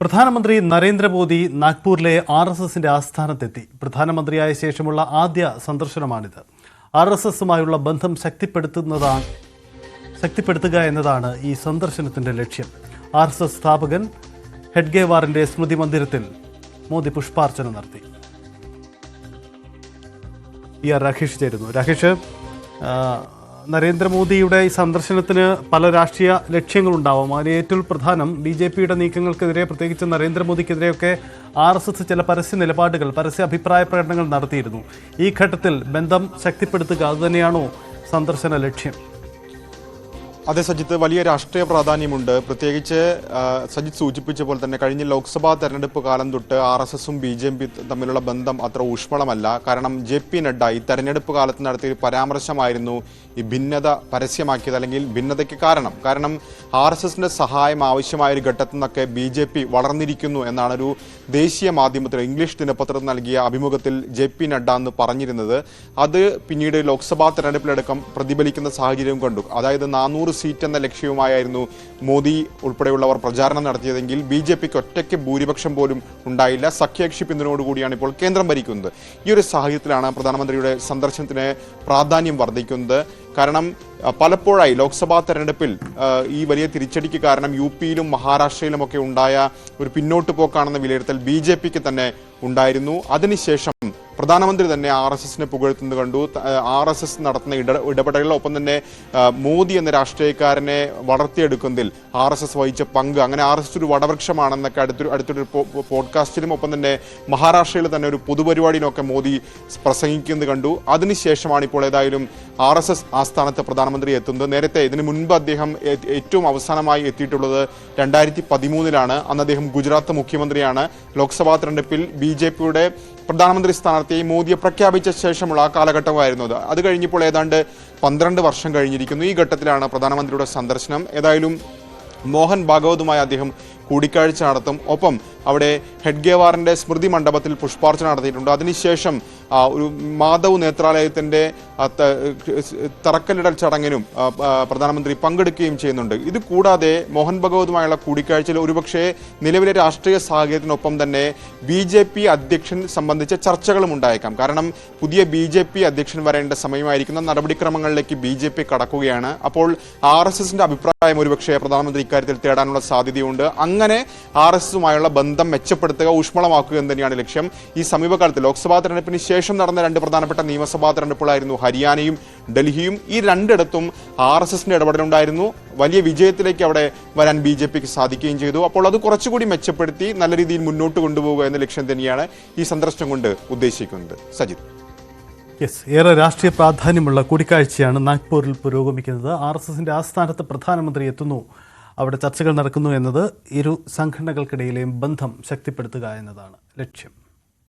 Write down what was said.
പ്രധാനമന്ത്രി നരേന്ദ്രമോദി നാഗ്പൂരിലെ RSSന്റെ ആസ്ഥാനത്തെത്തി. പ്രധാനമന്ത്രിയായ ശേഷമുള്ള ആദ്യ സന്ദർശനമാണിത്. RSSുമായുള്ള ബന്ധം ശക്തിപ്പെടുത്തുക എന്നതാണ് ഈ സന്ദർശനത്തിന്റെ ലക്ഷ്യം. RSS സ്ഥാപകൻ ഹെഡ്ഗേവാറിന്റെ സ്മൃതി മന്ദിരത്തിൽ മോദി പുഷ്പാർച്ചന നടത്തി. രാകേഷ് ചേരുന്നു. രാകേഷ്, നരേന്ദ്രമോദിയുടെ ഈ സന്ദർശനത്തിന് പല രാഷ്ട്രീയ ലക്ഷ്യങ്ങളുണ്ടാവും. അതിന് ഏറ്റവും പ്രധാനം BJPയുടെ നീക്കങ്ങൾക്കെതിരെ, പ്രത്യേകിച്ച് നരേന്ദ്രമോദിക്കെതിരെയൊക്കെ RSS ചില പരസ്യ അഭിപ്രായ പ്രകടനങ്ങൾ നടത്തിയിരുന്നു. ഈ ഘട്ടത്തിൽ ബന്ധം ശക്തിപ്പെടുത്തുക അതുതന്നെയാണോ സന്ദർശന ലക്ഷ്യം? അതെ സജിത്ത്, വലിയ രാഷ്ട്രീയ പ്രാധാന്യമുണ്ട്. പ്രത്യേകിച്ച് സജിത്ത് സൂചിപ്പിച്ച പോലെ തന്നെ കഴിഞ്ഞ ലോക്സഭാ തെരഞ്ഞെടുപ്പ് കാലം തൊട്ട് RSSും BJP തമ്മിലുള്ള ബന്ധം അത്ര ഊഷ്മളമല്ല. കാരണം JP നഡ്ഡ ഈ തെരഞ്ഞെടുപ്പ് കാലത്ത് നടത്തിയ ഒരു പരാമർശമായിരുന്നു ഈ ഭിന്നത പരസ്യമാക്കിയത്, അല്ലെങ്കിൽ ഭിന്നതയ്ക്ക് കാരണം RSSന്റെ സഹായം ആവശ്യമായ ഒരു ഘട്ടത്തിൽ നിന്നൊക്കെ BJP വളർന്നിരിക്കുന്നു എന്നാണ് ഒരു ദേശീയ മാധ്യമത്തിൽ ഇംഗ്ലീഷ് ദിനപത്രത്തിൽ നൽകിയ അഭിമുഖത്തിൽ JP നഡ്ഡ എന്ന് പറഞ്ഞിരുന്നത്. അത് പിന്നീട് ലോക്സഭാ തെരഞ്ഞെടുപ്പിലടക്കം പ്രതിഫലിക്കുന്ന സാഹചര്യം കണ്ടു. അതായത് 400 സീറ്റ് എന്ന ലക്ഷ്യവുമായിരുന്നു മോദി ഉൾപ്പെടെയുള്ളവർ പ്രചാരണം നടത്തിയതെങ്കിൽ BJPക്ക് ഒറ്റയ്ക്ക് ഭൂരിപക്ഷം പോലും ഉണ്ടായില്ല. സഖ്യകക്ഷി പിന്തുണയോടുകൂടിയാണ് ഇപ്പോൾ കേന്ദ്രം ഭരിക്കുന്നത്. ഈ ഒരു സാഹചര്യത്തിലാണ് പ്രധാനമന്ത്രിയുടെ സന്ദർശനത്തിന് പ്രാധാന്യം വർദ്ധിക്കുന്നത്. കാരണം പലപ്പോഴായി ലോക്സഭാ തെരഞ്ഞെടുപ്പിൽ ഈ വലിയ തിരിച്ചടിക്ക് കാരണം UPയിലും മഹാരാഷ്ട്രയിലുമൊക്കെ ഉണ്ടായ ഒരു പിന്നോട്ട് പോക്കാണെന്ന വിലയിരുത്തൽ BJPക്ക് തന്നെ ഉണ്ടായിരുന്നു. അതിനുശേഷം പ്രധാനമന്ത്രി തന്നെ RSSനെ പുകഴ്ത്തുന്നത് കണ്ടു. RSS നടത്തുന്ന ഇടപെടലുകൾ, ഒപ്പം തന്നെ മോദി എന്ന രാഷ്ട്രീയക്കാരനെ വളർത്തിയെടുക്കുന്നതിൽ RSS വഹിച്ച പങ്ക്, അങ്ങനെ RSS ഒരു വടവൃക്ഷമാണെന്നൊക്കെ അടുത്തൊരു പോഡ്കാസ്റ്റിലും ഒപ്പം തന്നെ മഹാരാഷ്ട്രയിൽ തന്നെ ഒരു പൊതുപരിപാടിയിലൊക്കെ മോദി പ്രസംഗിക്കുന്നത് കണ്ടു. അതിനുശേഷമാണ് ഇപ്പോൾ ഏതായാലും RSS ആസ്ഥാനത്ത് പ്രധാനമന്ത്രി എത്തുന്നത്. നേരത്തെ ഇതിനു മുൻപ് അദ്ദേഹം ഏറ്റവും അവസാനമായി എത്തിയിട്ടുള്ളത് 2013-ലാണ്. അന്ന് അദ്ദേഹം ഗുജറാത്ത് മുഖ്യമന്ത്രിയാണ്. ലോക്സഭാ തെരഞ്ഞെടുപ്പിൽ BJPയുടെ പ്രധാനമന്ത്രി സ്ഥാനാർത്ഥിയായി മോദിയെ പ്രഖ്യാപിച്ച ശേഷമുള്ള ആ കാലഘട്ടമായിരുന്നു അത്. അത് കഴിഞ്ഞപ്പോൾ ഏതാണ്ട് 12 വർഷം കഴിഞ്ഞിരിക്കുന്നു. ഈ ഘട്ടത്തിലാണ് പ്രധാനമന്ത്രിയുടെ സന്ദർശനം. ഏതായാലും മോഹൻ ഭാഗവതുമായി അദ്ദേഹം കൂടിക്കാഴ്ച നടത്തും. ഒപ്പം അവിടെ ഹെഡ്ഗേവാറിന്റെ സ്മൃതി മണ്ഡപത്തിൽ പുഷ്പാർച്ചന നടത്തിയിട്ടുണ്ട്. അതിനുശേഷം ഒരു മാധവ് നേത്രാലയത്തിന്റെ തറക്കല്ലിടൽ ചടങ്ങിനും പ്രധാനമന്ത്രി പങ്കെടുക്കുകയും ചെയ്യുന്നുണ്ട്. ഇത് കൂടാതെ മോഹൻ ഭഗവതുമായുള്ള കൂടിക്കാഴ്ചയിൽ ഒരുപക്ഷെ നിലവിലെ രാഷ്ട്രീയ സാഹചര്യത്തിനൊപ്പം തന്നെ BJP അധ്യക്ഷൻ സംബന്ധിച്ച ചർച്ചകളും ഉണ്ടായേക്കാം. കാരണം പുതിയ BJP അധ്യക്ഷൻ വരേണ്ട സമയമായിരിക്കുന്ന നടപടിക്രമങ്ങളിലേക്ക് BJP കടക്കുകയാണ്. അപ്പോൾ RSSന്റെ അഭിപ്രായം ഒരുപക്ഷെ പ്രധാനമന്ത്രി ഇക്കാര്യത്തിൽ തേടാനുള്ള സാധ്യതയുണ്ട്. അങ്ങനെ RSSുമായുള്ള ബന്ധം മെച്ചപ്പെടുത്തുക, ഊഷ്മളമാക്കുക എന്ന് തന്നെയാണ് ലക്ഷ്യം. ഈ സമീപകാലത്ത് ലോക്സഭാ തെരഞ്ഞെടുപ്പിന് ശേഷം നടന്ന 2 പ്രധാനപ്പെട്ട നിയമസഭാ തെരഞ്ഞെടുപ്പുകളായിരുന്നു ഹരിയാനയും ഡൽഹിയും. ഈ രണ്ടിടത്തും RSSന്റെ ഇടപെടലുണ്ടായിരുന്നു. വലിയ വിജയത്തിലേക്ക് അവിടെ വരാൻ BJPക്ക് സാധിക്കുകയും ചെയ്തു. അപ്പോൾ അത് കുറച്ചുകൂടി മെച്ചപ്പെടുത്തി നല്ല രീതിയിൽ മുന്നോട്ട് കൊണ്ടുപോകുക എന്ന ലക്ഷ്യം തന്നെയാണ് ഈ സന്ദർശനം കൊണ്ട് ഉദ്ദേശിക്കുന്നത്. സജിത്, ഏറെ രാഷ്ട്രീയ പ്രാധാന്യമുള്ള കൂടിക്കാഴ്ചയാണ് നാഗ്പൂരിൽ പുരോഗമിക്കുന്നത്. RSSന്റെ ആസ്ഥാനത്ത് പ്രധാനമന്ത്രി എത്തുന്നു, അവിടെ ചർച്ചകൾ നടക്കുന്നു എന്നത് ഇരു സംഘടനകൾക്കിടയിലെയും ബന്ധം ശക്തിപ്പെടുത്തുക എന്നതാണ് ലക്ഷ്യം.